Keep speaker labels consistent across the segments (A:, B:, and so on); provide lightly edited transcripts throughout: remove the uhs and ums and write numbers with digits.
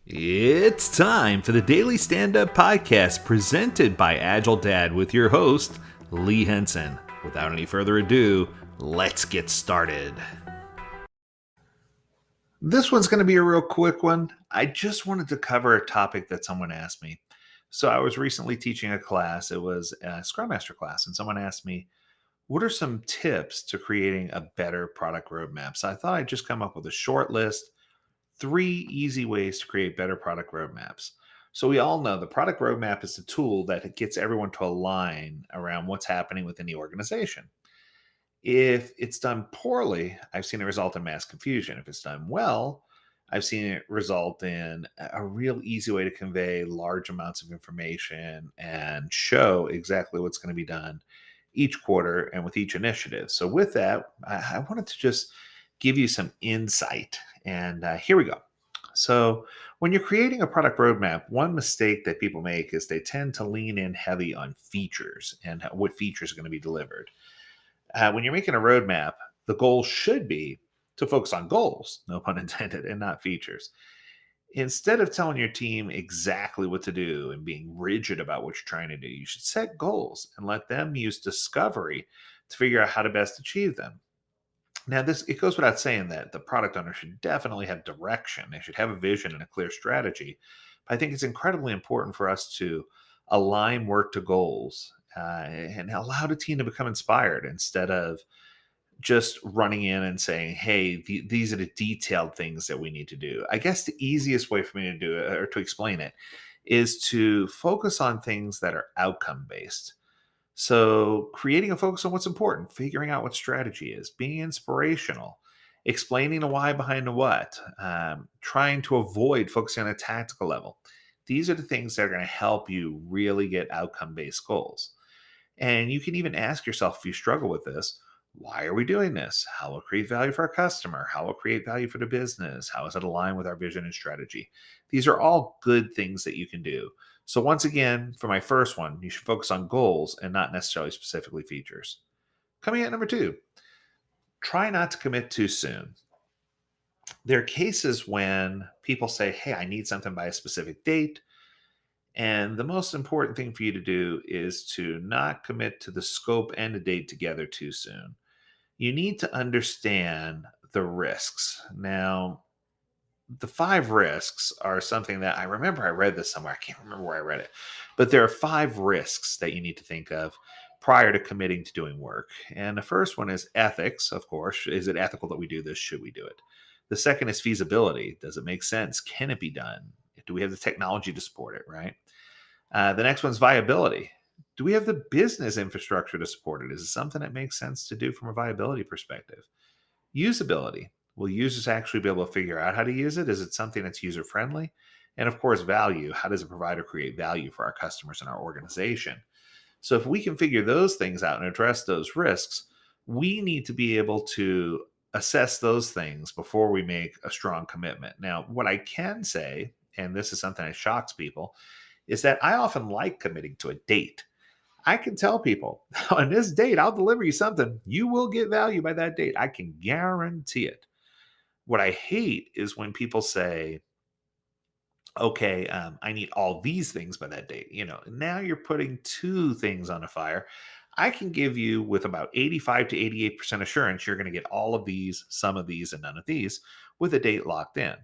A: It's time for the Daily Stand Up Podcast presented by Agile Dad with your host, Lee Henson. Without any further ado, let's get started. This one's going to be a real quick one. I just wanted to cover a topic that someone asked me. So, I was recently teaching a class, it was a Scrum Master class, and someone asked me, what are some tips to creating a better product roadmap? So, I thought I'd just come up with a short list. Three easy ways to create better product roadmaps. So we all know the product roadmap is the tool that gets everyone to align around what's happening within the organization. If it's done poorly, I've seen it result in mass confusion. If it's done well, I've seen it result in a real easy way to convey large amounts of information and show exactly what's going to be done each quarter and with each initiative. So, with that, I wanted to just give you some insight. And here we go. So, when you're creating a product roadmap, one mistake that people make is they tend to lean in heavy on features and what features are going to be delivered. When you're making a roadmap, the goal should be to focus on goals, no pun intended, and not features. Instead of telling your team exactly what to do and being rigid about what you're trying to do, you should set goals and let them use discovery to figure out how to best achieve them. Now, this it goes without saying that the product owner should definitely have direction. They should have a vision and a clear strategy. But I think it's incredibly important for us to align work to goals and allow the team to become inspired instead of just running in and saying, "Hey, these are the detailed things that we need to do." I guess the easiest way for me to do it or to explain it is to focus on things that are outcome based. So, creating a focus on what's important, figuring out what strategy is, being inspirational, explaining the why behind the what, trying to avoid focusing on a tactical level. These are the things that are going to help you really get outcome based goals. And you can even ask yourself if you struggle with this, why are we doing this? How will it create value for our customer? How will it create value for the business? How does it align with our vision and strategy? These are all good things that you can do. So, once again, for my first one, you should focus on goals and not necessarily specifically features. Coming at number two, try not to commit too soon. There are cases when people say, "Hey, I need something by a specific date." And the most important thing for you to do is to not commit to the scope and the date together too soon. You need to understand the risks. Now, the five risks are something that I remember I read this somewhere. I can't remember where I read it, but there are five risks that you need to think of prior to committing to doing work. And the first one is ethics, of course. Is it ethical that we do this? Should we do it? The second is feasibility. Does it make sense? Can it be done? Do we have the technology to support it, right? The next one's viability. Do we have the business infrastructure to support it? Is it something that makes sense to do from a viability perspective? Usability. Will users actually be able to figure out how to use it? Is it something that's user friendly? And of course, value. How does a provider create value for our customers and our organization? So, if we can figure those things out and address those risks, we need to be able to assess those things before we make a strong commitment. Now, what I can say, and this is something that shocks people, is that I often like committing to a date. I can tell people on this date, I'll deliver you something. You will get value by that date. I can guarantee it. What I hate is when people say, okay, I need all these things by that date. Now you're putting two things on a fire. I can give you with about 85 to 88% assurance you're going to get all of these, some of these, and none of these with a date locked in.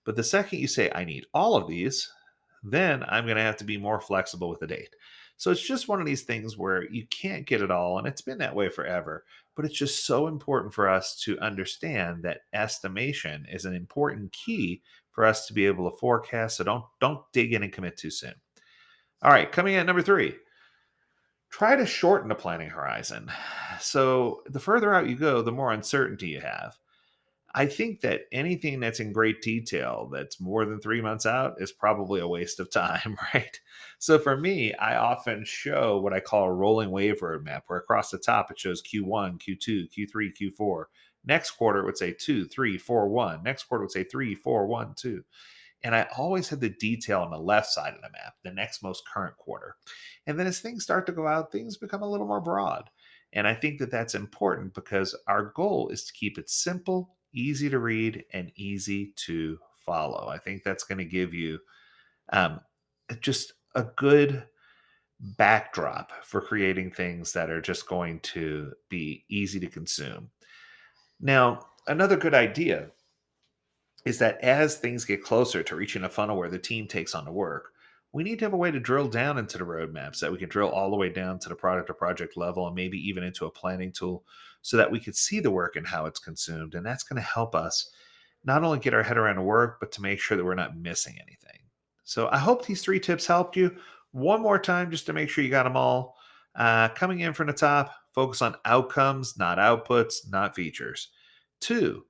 A: But the second you say, I need all of these, then I'm going to have to be more flexible with the date. So it's just one of these things where you can't get it all, and it's been that way forever. But it's just so important for us to understand that estimation is an important key for us to be able to forecast. So don't dig in and commit too soon. All right, coming in at number three, try to shorten the planning horizon. So the further out you go, the more uncertainty you have. I think that anything that's in great detail that's more than 3 months out is probably a waste of time, right? So for me, I often show what I call a rolling wave roadmap, where across the top it shows Q1, Q2, Q3, Q4. Next quarter it would say 2, 3, 4, 1. Next quarter would say 3, 4, 1, 2. And I always have the detail on the left side of the map, the next most current quarter. And then as things start to go out, things become a little more broad. And I think that that's important because our goal is to keep it simple, easy to read, and easy to follow. I think that's going to give you um, just a good backdrop for creating things that are just going to be easy to consume. Now, another good idea is that as things get closer to reaching a funnel where the team takes on the work, we need to have a way to drill down into the roadmap so that we can drill all the way down to the product or project level and maybe even into a planning tool so that we can see the work and how it's consumed. And that's going to help us not only get our head around the work, but to make sure that we're not missing anything. So I hope these 3 tips helped you. One more time, just to make sure you got them all. Coming in from the top, focus on outcomes, not outputs, not features. 2,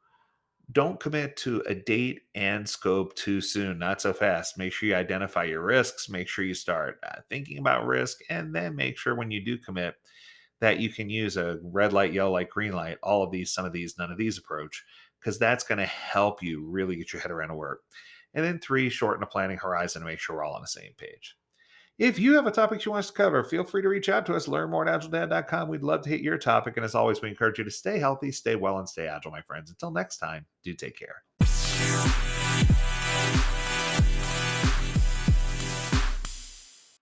A: don't commit to a date and scope too soon, not so fast. Make sure you identify your risks. Make sure you start thinking about risk, and then make sure when you do commit that you can use a red light, yellow light, green light, all of these, some of these, none of these approach, because that's going to help you really get your head around the work. And then 3, shorten the planning horizon to make sure we're all on the same page. If you have a topic you want us to cover, feel free to reach out to us. Learn more at agiledad.com. We'd love to hit your topic. And as always, we encourage you to stay healthy, stay well, and stay agile, my friends. Until next time, do take care.